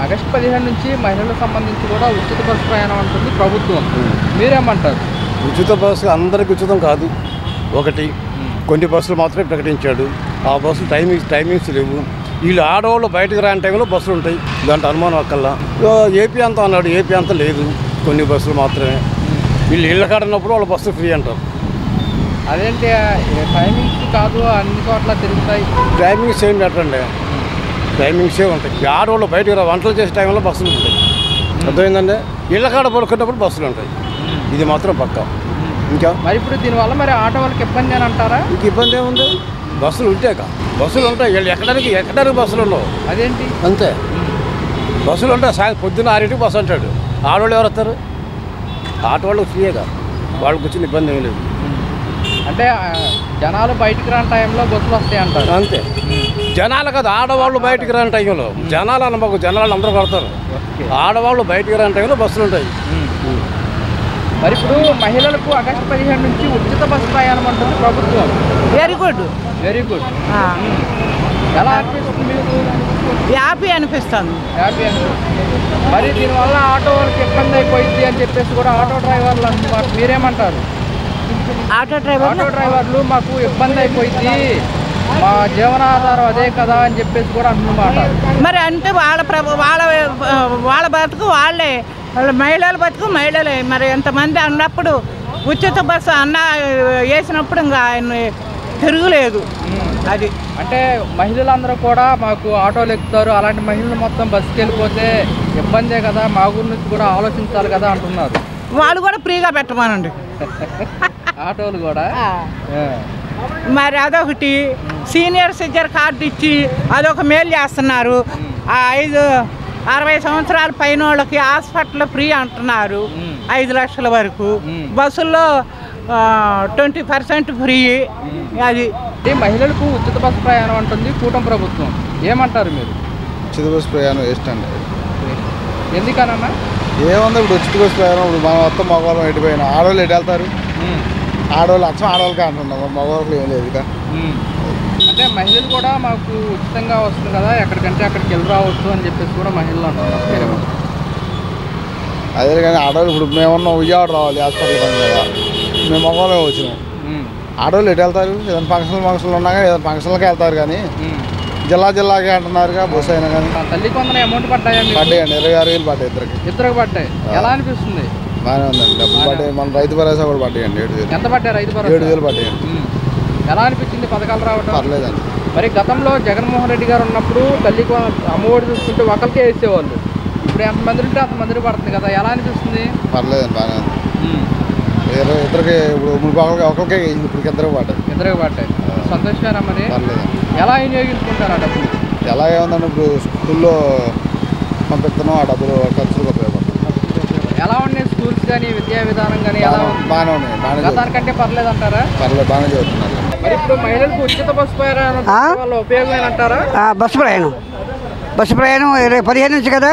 August 15 నుంచి మహిళలకు సంబంధించి కూడా ఉచిత బస్సు ప్రయాణం అంటుంది ప్రభుత్వం. మీరేమంటారు? ఉచిత బస్సు అందరికి ఉచితం కాదు. ఒకటి కొన్ని బస్సులు మాత్రమే ప్రకటించాడు. ఆ బస్సులు టైమింగ్స్ లేవు. వీళ్ళు ఆడవాళ్ళు బయటకు రాని టైంలో బస్సులు ఉంటాయి. దాంట్లో అనుమానం అక్కల్లా. ఏపీ అంతా అన్నాడు, ఏపీ అంతా లేదు, కొన్ని బస్సులు మాత్రమే. వీళ్ళు ఇళ్ళ కాడన్నప్పుడు వాళ్ళ బస్సు ఫ్రీ అంటారు. అదేంటి టైమింగ్స్ కాదు, అన్ని చోట్ల తిరుగుతాయి. టైమింగ్స్ ఏం పెట్టండి, టైమింగ్సే ఉంటాయి. ఆడవాళ్ళు బయటకు వంటలు చేసే టైంలో బస్సులు ఉంటాయి. అర్థమైందండి. ఇళ్ళ కాడ పడుకున్నప్పుడు బస్సులు ఉంటాయి. ఇది మాత్రం పక్కా. ఇంకా మరి ఇప్పుడు దీనివల్ల మరి ఆటో వాళ్ళకి ఇబ్బంది అని అంటారా? ఇంక ఇబ్బంది ఏముంది, బస్సులు ఉంటాయి. బస్సులు ఉంటాయి, వీళ్ళు ఎక్కడానికి బస్సులు ఉండవు. అదేంటి అంతే, బస్సులు ఉంటాయి. పొద్దున్న 6ంటికి బస్సు అంటాడు. ఆడవాళ్ళు ఎవరు వస్తారు? ఆటో వాళ్ళు ఫ్రీగా, వాళ్ళకి వచ్చిన ఇబ్బంది ఏమి లేదు. అంటే జనాలు బయటికి రాని టైంలో బస్సులు వస్తాయి అంటారు. అంతే, జనాలు కదా, ఆడవాళ్ళు బయటికి రాని టైంలో. జనాలు అన్నమాకు జనాలు అందరూ పడతారు. ఆడవాళ్ళు బయటికి రాని టైంలో బస్సులు ఉంటాయి. మరి ఇప్పుడు మహిళలకు ఆగస్టు 15 నుంచి ఉచిత బస్సు ప్రయాణం అంటుంది ప్రభుత్వం. Very good, very good. ఎలా అనిపిస్తుంది మీకు? హ్యాపీ అనిపిస్తుంది. హ్యాపీ అనిపిస్తుంది. మరి దీనివల్ల ఆటో వాళ్ళకి ఇబ్బంది అయిపోయింది అని చెప్పేసి కూడా ఆటో డ్రైవర్లు అంటున్నారు. మీరేమంటారు? ఆటో డ్రైవర్లు మాకు ఇబ్బంది అయిపోయింది, మా జీవనాధారం అదే కదా అని చెప్పేసి కూడా అంటున్నమాట. మరి అంటే వాళ్ళ బతుకు వాళ్ళే, వాళ్ళ మహిళల బతుకు మహిళలే. మరి ఎంతమంది అన్నప్పుడు ఉచిత బస్సు అన్న వేసినప్పుడు ఇంకా ఆయన తిరుగులేదు. అది అంటే మహిళలందరూ కూడా మాకు ఆటోలు ఎక్కుతారు, అలాంటి మహిళలు మొత్తం బస్సుకి వెళ్ళిపోతే ఇబ్బందే కదా, మా గురించి కూడా ఆలోచించాలి కదా అంటున్నారు. వాళ్ళు కూడా ఫ్రీగా పెట్టమనండి ఆటోలు కూడా. మరి అదొకటి సీనియర్ సిటిజన్ కార్డు ఇచ్చి అదొక మేలు చేస్తున్నారు. 60 సంవత్సరాల పైన వాళ్ళకి హాస్పిటల్ ఫ్రీ అంటున్నారు, 5 లక్షల వరకు. బస్సుల్లో 20% ఫ్రీ. అది మహిళలకు ఉచిత బస్సు ప్రయాణం అంటుంది కూటమి ప్రభుత్వం. ఏమంటారు మీరు? ఉచిత బస్సు ప్రయాణం వేస్ట్ అండి. ఎందుకనన్నా? ఏముంది, ఇప్పుడు ఉచిత బస్సు ప్రయాణం ఇప్పుడు మనం మొత్తం మగవాళ్ళం ఎటుపోయినా, ఆడవాళ్ళు ఎటు వెళ్తారు? ఆడవాళ్ళు ఆడవాళ్ళకి అంటున్నాం, మగవాళ్ళకి ఏం లేదు ఇక. అంటే మహిళలు కూడా మాకు ఉచితంగా వస్తుంది కదా, ఎక్కడికంటే అక్కడికి వెళ్ళి రావచ్చు అని చెప్పేసి కూడా మహిళలు అంటున్నారు. అదే కానీ ఆడవాళ్ళు ఇప్పుడు మేమన్నా విజయవాడ రావాలి హాస్పిటల్ పని కదా, మేము మగవాళ్ళే వచ్చినాం. ఆడవాళ్ళు ఎటు వెళ్తారు? ఏదైనా ఫంక్షన్లు ఉన్నా కానీ ఏదైనా ఫంక్షన్లకే వెళ్తారు. కానీ జిల్లాకే అంటున్నారుగా బస్సు అయినా కానీ. తల్లి కొందరు అమౌంట్ పడ్డాయండి? 26,000 పడ్డాయి ఇద్దరికి పడ్డాయి. ఎలా అనిపిస్తుంది? బాగానే ఉందండి. డబ్బులు పడ్డాయి. మన రైతు భరోసా కూడా పడ్డాయండి. 7,000. ఎంత పడ్డాయి రైతు భరోసా? 7,000 పడ్డాయండి. ఎలా అనిపించింది పథకాలు రావడం? పర్లేదండి. మరి గతంలో జగన్మోహన్ రెడ్డి గారు ఉన్నప్పుడు తల్లికి అమ్మఒడి చూసుకుంటే ఒకరికే వేసేవాళ్ళు, ఇప్పుడు ఎంతమంది ఉంటే అంతమందికి పడుతుంది కదా, ఎలా అనిపిస్తుంది? పర్లేదండి, బాగానే ఉంది. ఇద్దరికి ఇప్పుడు ఒకరికే ఇప్పుడు ఇద్దరికి పడ్డాయి. సంతోషంగా మరి. పర్లేదండి. ఎలా వినియోగించుకుంటారు ఆ డబ్బులు? ఎలా ఏముందండి, ఇప్పుడు స్కూల్లో పంపిస్తున్నాం, ఆ డబ్బులు ఖర్చులకు ఉపయోగపడుతుంది. ఎలా ఉన్నాయి స్కూల్స్ కానీ, విద్యా విధానం కానీ? బాగానే ఉన్నాయి. గతానికంటే పర్లేదు అంటారా? పర్లేదు, బాగానే చదువుతున్నారు. మరి ఇప్పుడు మహిళలకు ఉచిత బస్సు ప్రయాణం వల్ల ఉపయోగం అంటారా? బస్సు ప్రయాణం 15 నుంచి కదా.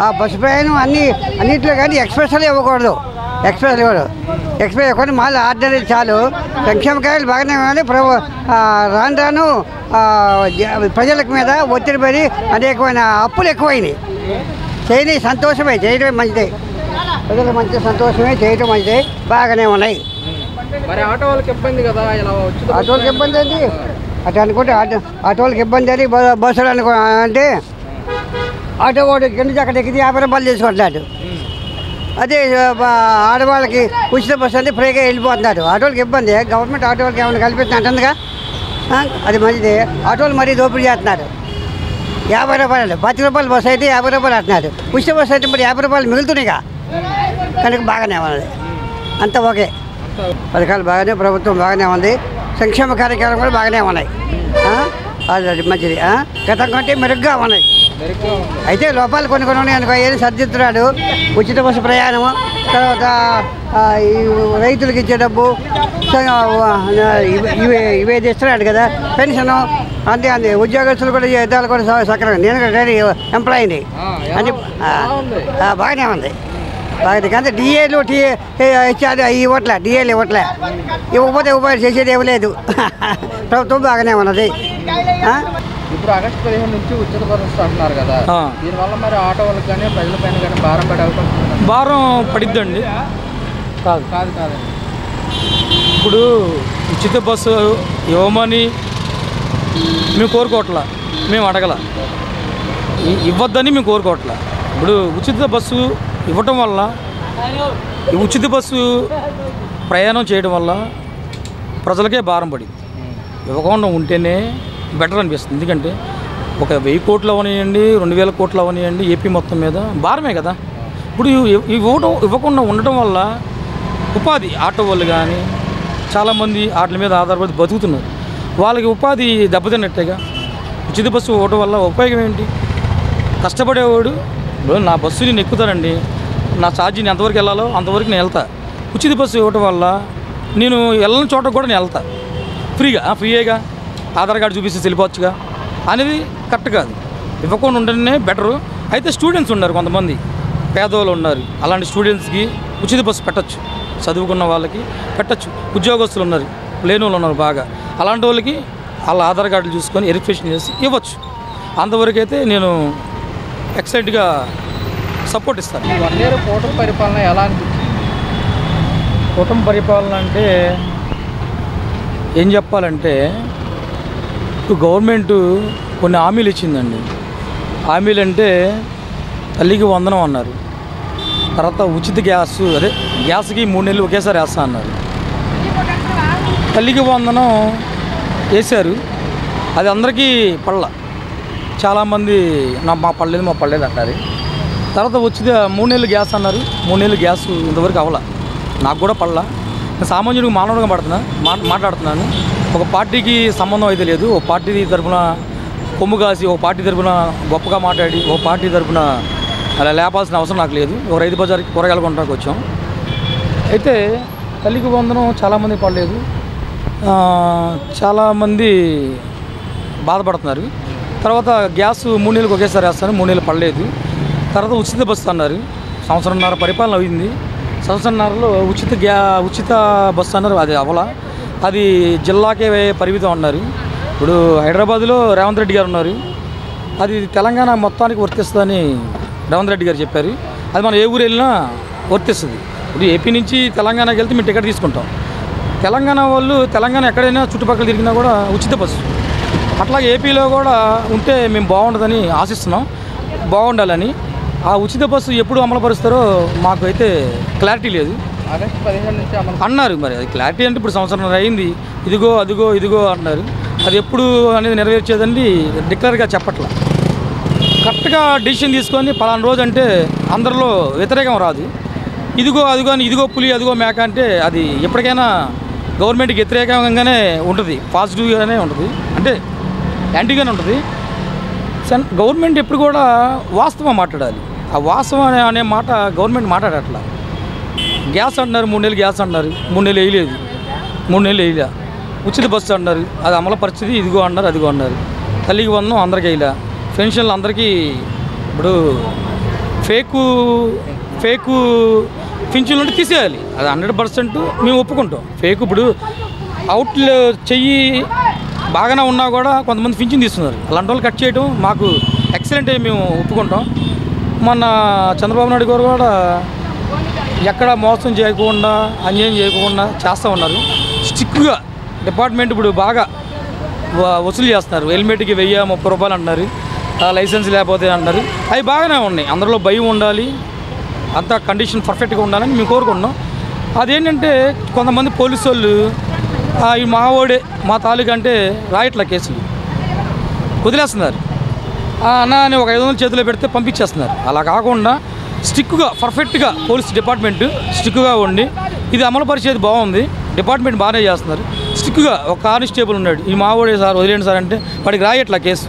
ఆ బస్సు ప్రయాణం అన్నింటిలో కానీ ఎక్స్ప్రెస్లో ఇవ్వకూడదు. ఎక్స్ప్రెస్ కొన్ని మళ్ళీ ఆర్డినరీ చాలు. సంక్షేమ కార్యాలు బాగానే ఉన్నాయి. రాను ప్రజల మీద ఒత్తిడి పడి అనేకమైన అప్పులు ఎక్కువైనాయి. సంతోషమే, చేయడమే మంచిదే. ప్రజలకు మంచి సంతోషమే, చేయడం మంచిదే, బాగానే ఉన్నాయి. మరి ఆటో వాళ్ళకి ఇబ్బంది కదా, ఆటోళ్ళకి ఇబ్బంది అండి. అటు అనుకుంటే ఆటోళ్ళకి ఇబ్బంది అని బస్సులు అంటే ఆటో వాడు కింద నుంచి అక్కడ ఎక్కితే 50 రూపాయలు తీసుకుంటున్నాడు. అదే ఆడవాళ్ళకి ఉచిత బస్సు అంటే ఫ్రీగా వెళ్ళిపోతున్నారు. ఆటోళ్ళకి ఇబ్బంది. గవర్నమెంట్ ఆటో వాళ్ళకి ఏమైనా కల్పిస్తుంది అంటుందిగా, అది మంచిది. ఆటోలు మరీ దోపిడీ చేస్తున్నారు. 50 రూపాయలు 10 రూపాయలు బస్సు అయితే 50 రూపాయలు అంటున్నారు. ఉచిత బస్సు అయితే మరి 50 రూపాయలు మిగులుతున్నాయిగా, కనుక బాగానే ఉన్నది. అంతా ఓకే. పథకాలు బాగానే, ప్రభుత్వం బాగానే ఉంది. సంక్షేమ కార్యక్రమాలు కూడా బాగానే ఉన్నాయి. అది మంచిది. గతం కంటే మెరుగ్గా ఉన్నాయి. అయితే లోపాలు కొన్ని ఉన్నాయి అనుకో, ఏది సర్దిస్తున్నాడు. ఉచిత బస్సు ప్రయాణము, తర్వాత రైతులకు ఇచ్చే డబ్బు ఇవేది ఇస్తున్నాడు కదా, పెన్షను, అంతే ఉద్యోగస్తులు కూడా జీతాలు కూడా సక్రమంగా. నేను రెడీ ఎంప్లాయీని అని బాగానే ఉంది. బాగా కానీ డిఏలు ఇచ్చారు, ఇవ్వట్లే. డిఏలు ఇవ్వకపోతే ఉపాధి చేసేది ఏమి లేదు. ప్రభుత్వం బాగానే ఉన్నది. ఇప్పుడు ఆగస్టు 15 నుంచి ఉచిత బస్సు అంటున్నారు కదా, దీనివల్ల మరి ఆటో వాళ్ళకి కానీ ప్రజలపైన కానీ భారం పడే అవకాశం ఉంది? భారం పడిద్దండి. కాదు కాదు కాదండి, ఇప్పుడు ఉచిత బస్సు ఇవ్వమని మేము కోరుకోవట్లా, మేము అడగల, ఇవ్వద్దని మేము కోరుకోవట్లా. ఇప్పుడు ఉచిత బస్సు ఇవ్వటం వల్ల, ఈ ఉచిత బస్సు ప్రయాణం చేయడం వల్ల ప్రజలకే భారం పడింది. ఇవ్వకుండా ఉంటేనే బెటర్ అనిపిస్తుంది. ఎందుకంటే ఒక 1000 కోట్లు అవనివ్వండి, 2000 కోట్లు అవనివ్వండి, ఏపీ మొత్తం మీద భారమే కదా. ఇప్పుడు ఇవ్వకుండా ఉండటం వల్ల ఉపాధి ఆటో వాళ్ళు కానీ చాలామంది వాటి మీద ఆధారపడి బతుకుతున్నారు. వాళ్ళకి ఉపాధి దెబ్బతిన్నట్టేగా. ఉచిత బస్సు ఇవ్వడం వల్ల ఉపయోగం ఏంటి? కష్టపడేవాడు నా బస్సు నేను ఎక్కుతానండి, నా ఛార్జీ నేను ఎంతవరకు వెళ్ళాలో అంతవరకు నేను వెళ్తా. ఉచిత బస్సు ఇవ్వడం వల్ల నేను వెళ్ళని చోట కూడా నేను వెళ్తా ఫ్రీగా ఆధార్ కార్డు చూపిస్తే వెళ్ళిపోవచ్చుగా అనేది కరెక్ట్ కాదు. ఇవ్వకుండా ఉండనే బెటరు. అయితే స్టూడెంట్స్ ఉన్నారు, కొంతమంది పేదవాళ్ళు ఉన్నారు, అలాంటి స్టూడెంట్స్కి ఉచిత బస్సు పెట్టచ్చు. చదువుకున్న వాళ్ళకి పెట్టచ్చు. ఉద్యోగస్తులు ఉన్నారు, లేని వాళ్ళు ఉన్నారు బాగా, అలాంటి వాళ్ళకి వాళ్ళ ఆధార్ కార్డులు చూసుకొని వెరిఫికేషన్ చేసి ఇవ్వచ్చు. అంతవరకు అయితే నేను ఎక్సైట్గా సపోర్ట్ ఇస్తాను. 1 year కూటమి పరిపాలన ఎలా అనిపించింది? కుటుంబ పరిపాలన అంటే ఏం చెప్పాలంటే, ఇప్పుడు గవర్నమెంట్ కొన్ని హామీలు ఇచ్చిందండి. హామీలు అంటే తల్లికి వందనం అన్నారు, తర్వాత ఉచిత గ్యాస్కి 3 నెలలు ఒకేసారి వేస్తా అన్నారు. తల్లికి వందనం వేశారు, అది అందరికీ పడల. చాలామంది మా పడలేదు అంటారు. తర్వాత ఉచిత 3 నెలలు గ్యాస్ అన్నారు, 3 నెలలు గ్యాస్ ఇంతవరకు అవ్వాల. నాకు కూడా పడలా. సామాన్యుడికి మానవుడిగా మాట్లాడుతున్నాను. ఒక పార్టీకి సంబంధం అయితే లేదు. ఒక పార్టీ తరఫున కొమ్ము కాసి, ఒక పార్టీ తరఫున గొప్పగా మాట్లాడి, ఒక పార్టీ తరఫున అలా లేపాల్సిన అవసరం నాకు లేదు. ఒక రైతు బజార్కి కూరగాయలు కొనడానికి వచ్చాం. అయితే తల్లికి వందనం చాలామంది పడలేదు, చాలామంది బాధపడుతున్నారు. తర్వాత గ్యాస్ 3 నెలలకు ఒకేసారి వేస్తాను, 3 నెలలు పడలేదు. తర్వాత ఉచిత బస్సు అన్నారు, సంవత్సరంన్నర పరిపాలన అయింది. సంవత్సరంన్నరలో ఉచిత బస్సు అన్నారు, అది అవలా. అది జిల్లాకే పరిమితం అన్నారు. ఇప్పుడు హైదరాబాద్లో రేవంత్ రెడ్డి గారు ఉన్నారు, అది తెలంగాణ మొత్తానికి వర్తిస్తుందని రేవంత్ రెడ్డి గారు చెప్పారు. అది మనం ఏ ఊరు వెళ్ళినా వర్తిస్తుంది. ఇప్పుడు ఏపీ నుంచి తెలంగాణకి వెళ్తే మేము టికెట్ తీసుకుంటాం. తెలంగాణ వాళ్ళు తెలంగాణ ఎక్కడైనా చుట్టుపక్కల తిరిగినా కూడా ఉచిత బస్సు. అట్లాగే ఏపీలో కూడా ఉంటే మేము బాగుంటుందని ఆశిస్తున్నాం, బాగుండాలని. ఆ ఉచిత బస్సు ఎప్పుడు అమలుపరుస్తారో మాకు అయితే క్లారిటీ లేదు. ఆగస్టు 15 నుంచి అన్నారు, మరి అది క్లారిటీ అంటే ఇప్పుడు సంవత్సరం అయింది. ఇదిగో అంటున్నారు. అది ఎప్పుడు అనేది నెరవేర్చేదండి డిక్లేర్గా చెప్పట్లా. కరెక్ట్గా డిసిషన్ తీసుకొని పలానా రోజు అంటే అందరిలో వ్యతిరేకం రాదు. ఇదిగో అని, ఇదిగో పులి అదిగో మేక అంటే అది ఎప్పటికైనా గవర్నమెంట్కి వ్యతిరేకంగానే ఉంటుంది, పాజిటివ్గానే ఉంటుంది, అంటే యాంటీగానే ఉంటుంది. గవర్నమెంట్ ఎప్పుడు కూడా వాస్తవం మాట్లాడాలి. ఆ వాస్తవం అనే మాట గవర్నమెంట్ మాట్లాడట్లా. గ్యాస్ అంటున్నారు, 3 నెలలు గ్యాస్ అంటున్నారు, 3 నెలలు వేయలేదు, 3 నెలలు వేయలే. ఉచిత బస్సు అన్నారు, అది అమలు పరిస్థితి, ఇదిగో అన్నారు, అదిగో అన్నారు. తల్లికి వందనం అందరికీ వేయలే. పెన్షన్లు అందరికీ ఇప్పుడు ఫేకు పింఛన్లు ఉంటే తీసేయాలి, అది 100% మేము ఒప్పుకుంటాం. ఫేక్ ఇప్పుడు అవుట్లు చెయ్యి బాగానే ఉన్నా కూడా కొంతమంది పింఛన్ తీస్తున్నారు, అలాంటి వాళ్ళు కట్ చేయడం మాకు ఎక్సలెంట్ మేము ఒప్పుకుంటాం. మొన్న చంద్రబాబు నాయుడు గారు కూడా ఎక్కడ మోసం చేయకుండా, అన్యాయం చేయకుండా చేస్తూ ఉన్నారు. స్ట్రిక్ట్గా డిపార్ట్మెంట్ ఇప్పుడు బాగా వసూలు చేస్తున్నారు. హెల్మెట్కి 1030 రూపాయలు అంటున్నారు, లైసెన్స్ లేకపోతే అంటున్నారు. అవి బాగానే ఉన్నాయి. అందరిలో భయం ఉండాలి, అంతా కండిషన్ పర్ఫెక్ట్గా ఉండాలని మేము కోరుకుంటున్నాం. అదేంటంటే కొంతమంది పోలీసు వాళ్ళు ఈ మావోడే మా తాలూకా అంటే రాయట్ల కేసులు వదిలేస్తున్నారు. అన్న అని ఒక 500 చేతిలో పెడితే పంపించేస్తున్నారు. అలా కాకుండా స్ట్రిక్ట్గా పర్ఫెక్ట్గా పోలీస్ డిపార్ట్మెంట్ స్ట్రిక్ట్గా ఉండి ఇది అమలు పరిచేది బాగుంది. డిపార్ట్మెంట్ బాగానే చేస్తున్నారు. స్ట్రిక్ట్గా ఒక కానిస్టేబుల్ ఉన్నాడు, ఈ మావోడే సార్ వదిలేండి సార్ అంటే వాడికి రాయట్ల కేసు.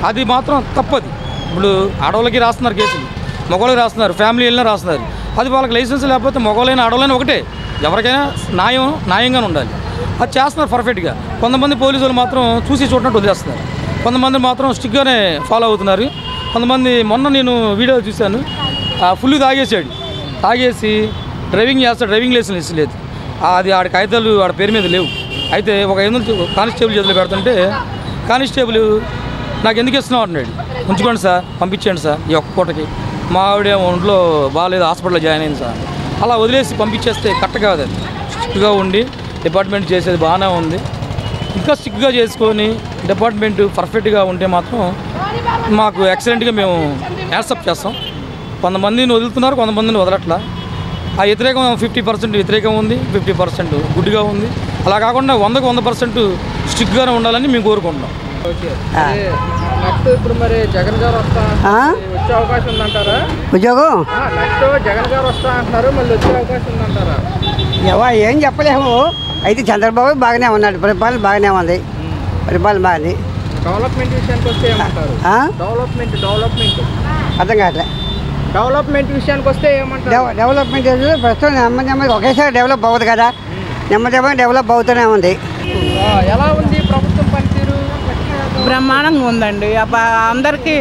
అది మాత్రం తప్పది. ఇప్పుడు ఆడవాళ్ళకి రాస్తున్నారు కేసులు, మగవాళ్ళకి రాస్తున్నారు, ఫ్యామిలీ వెళ్ళినా రాస్తున్నారు. అది వాళ్ళకి లైసెన్స్ లేకపోతే మగవాళ్ళైనా ఆడవాళ్ళైనా ఒకటే, ఎవరికైనా న్యాయంగానే ఉండాలి. అది చేస్తున్నారు పర్ఫెక్ట్గా. కొంతమంది పోలీసులు మాత్రం చూసి చూడనట్టు వదిలేస్తున్నారు, కొంతమంది మాత్రం స్ట్రిక్ట్గానే ఫాలో అవుతున్నారు. కొంతమంది మొన్న నేను వీడియో చూశాను, ఫుల్ తాగేసి డ్రైవింగ్ చేస్తాడు, డ్రైవింగ్ లైసెన్స్ లేదు, అది ఆడ కాగితాలు ఆడ పేరు మీద లేవు. అయితే ఒక 500 కానిస్టేబుల్ చేతిలో పెడుతుంటే కానిస్టేబుల్ నాకు ఎందుకు ఇస్తున్నావు అంటున్నాడు. ఉంచుకోండి సార్, పంపించండి సార్ ఈ ఒక్క పూటకి. మా ఆవిడ ఒంట్లో బాగాలేదు, హాస్పిటల్లో జాయిన్ అయింది సార్. అలా వదిలేసి పంపించేస్తే కరెక్ట్ కాదు. అది స్ట్రిక్ట్గా ఉండి డిపార్ట్మెంట్ చేసేది బాగానే ఉంది. ఇంకా స్ట్రిక్ట్గా చేసుకొని డిపార్ట్మెంట్ పర్ఫెక్ట్గా ఉంటే మాత్రం మాకు ఎక్సలెంట్గా మేము యాక్సెప్ట్ చేస్తాం. కొంతమందిని వదులుతున్నారు, కొంతమందిని వదలట్లా. ఆ వ్యతిరేకం 50% వ్యతిరేకం ఉంది, 50% గుడ్గా ఉంది. అలా కాకుండా 100కు 100% స్ట్రిక్ట్గానే ఉండాలని మేము కోరుకుంటున్నాం. ఓకే. నెక్స్ట్ ఇప్పుడు మరి జగన్ గారు వచ్చే అవకాశం ఉందంటారా? ఉద్యోగం నెక్స్ట్ జగన్ గారు వస్తా అంటున్నారు, మళ్ళీ వచ్చే అవకాశం ఉందంటారా? ఏం చెప్పలేము. అయితే చంద్రబాబు బాగానే ఉన్నాడు, పరిపాలన బాగానే ఉంది, పరిపాలన బాగుంది. డెవలప్మెంట్ విషయానికి వస్తే ఏమంటారు? డెవలప్మెంట్ అర్థం కావట్లే. డెవలప్మెంట్ విషయానికి వస్తే ఏమంటారు? డెవలప్మెంట్ ప్రస్తుతం నెమ్మది ఒకేసారి డెవలప్ అవ్వదు కదా, నెమ్మది డెవలప్ అవుతూనే ఉంది. ఎలా ఉంది ప్రభుత్వం పనితీరు? బ్రహ్మాండంగా ఉందండి. అందరికీ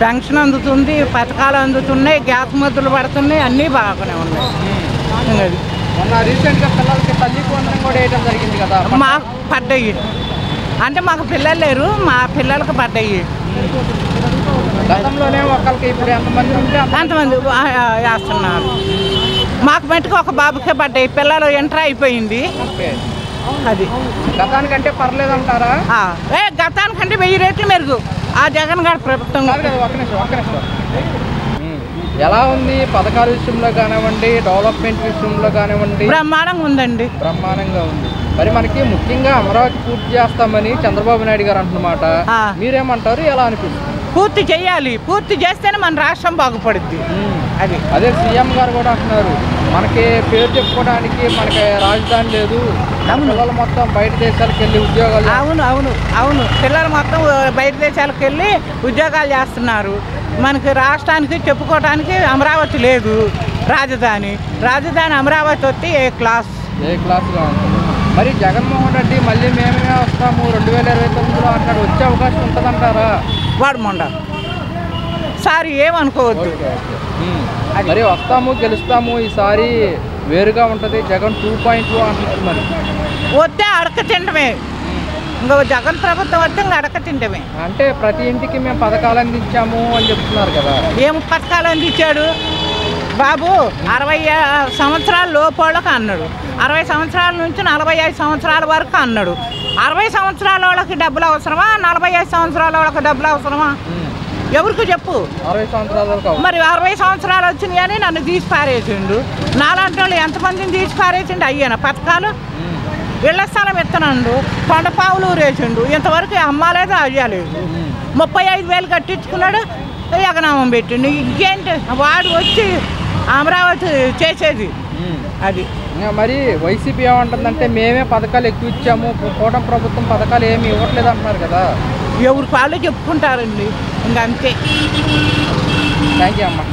పెన్షన్ అందుతుంది, పథకాలు అందుతున్నాయి, గ్యాస్ ముద్దులు పడుతున్నాయి, అన్నీ బాగానే ఉన్నాయి. మొన్న రీసెంట్గా పిల్లలకి తల్లికి వందనం కూడా వేయడం జరిగింది కదా, మాకు పడ్డాయి. అంటే మాకు పిల్లలు లేరు, మా పిల్లలకు పడ్డాయి. గతంలోనే ఒకరికి ఇప్పుడు ఎంతమంది ఉంటే అంతమంది వేస్తున్నారు. మాకు మట్టుకు ఒక బాబుకే పడ్డాయి. పిల్లలు ఎంటర్ అయిపోయింది. అది గతానికంటే పర్లేదంటారా? గతానికంటే 1000 రెట్లు మెరుగు ఆ జగన్ గారి ప్రభుత్వం. ఒక్క నిమిషం. ఎలా ఉంది పథకాల విషయంలో కానివ్వండి, డెవలప్మెంట్ విషయంలో కానివ్వండి? బ్రహ్మాండంగా ఉందండి. బ్రహ్మాండంగా ఉంది. మరి మనకి ముఖ్యంగా అమరావతి పూర్తి చేస్తామని చంద్రబాబు నాయుడు గారు అంటున్నమాట, మీరేమంటారు? ఎలా అనిపిస్తుంది? పూర్తి చేయాలి. పూర్తి చేస్తేనే మన రాష్ట్రం బాగుపడుద్ది. అదే సీఎం గారు కూడా అంటున్నారు, మనకి పేరు చెప్పుకోవడానికి మనకి రాజధాని లేదు, పిల్లలు మొత్తం బయట దేశాలకు వెళ్ళి ఉద్యోగాలు. అవును పిల్లలు మొత్తం బయట దేశాలకు వెళ్ళి ఉద్యోగాలు చేస్తున్నారు. మనకి రాష్ట్రానికి చెప్పుకోవడానికి అమరావతి లేదు. రాజధాని అమరావతి వస్తే ఏ క్లాస్గా ఉంటుంది. మరి జగన్మోహన్ రెడ్డి మళ్ళీ మేమే వస్తాము 2029లో అంటాడు, వచ్చే అవకాశం ఉంటుందంటారా? వాడు మొండ సారి ఏమనుకోవద్దు. మరి వస్తాము, గెలుస్తాము, ఈసారి వేరుగా ఉంటుంది, జగన్ 2.2 అంటున్నారు. మరి వస్తే అడక తింటమే, ఇంకా జగన్ ప్రభుత్వం వస్తే ఇంకా అడక తింటమే. అంటే ప్రతి ఇంటికి మేము పథకాలు అందించాము అని చెప్తున్నారు కదా. ఏం పథకాలు అందించాడు బాబు? 60 సంవత్సరాల లోపళ్ళకి అన్నాడు, 60 సంవత్సరాల నుంచి 45 సంవత్సరాల వరకు అన్నాడు. 60 సంవత్సరాల వాళ్ళకి డబ్బులు అవసరమా? 45 సంవత్సరాల వాళ్ళకి డబ్బులు అవసరమా? ఎవరికి చెప్పు. 60 సంవత్సరాలు మరి 60 సంవత్సరాలు వచ్చినాయి అని నన్ను తీసి పారేసిండు. నాలాంటి వాళ్ళు ఎంతమందిని తీసి పారేసిండు? అయ్యాను పథకాలు. ఇళ్ల స్థలం ఎత్తనండు, కొండపావులు ఊరేసిండు, ఇంతవరకు అమ్మాలేదు, అయ్యలేదు. 35,000 కట్టించుకున్నాడు, ఎగనామం పెట్టిండు. ఇంకేంటి వాడు వచ్చి అమరావతి చేసేది అది. మరి వైసీపీ ఏమంటుందంటే మేమే పథకాలు ఎక్కువ ఇచ్చాము, కూటమి ప్రభుత్వం పథకాలు ఏమి ఇవ్వట్లేదు అంటున్నారు కదా. ఎవరికి వాళ్ళు చెప్పుకుంటారండి, ఇంకా అంతే. థ్యాంక్ యూ అమ్మా.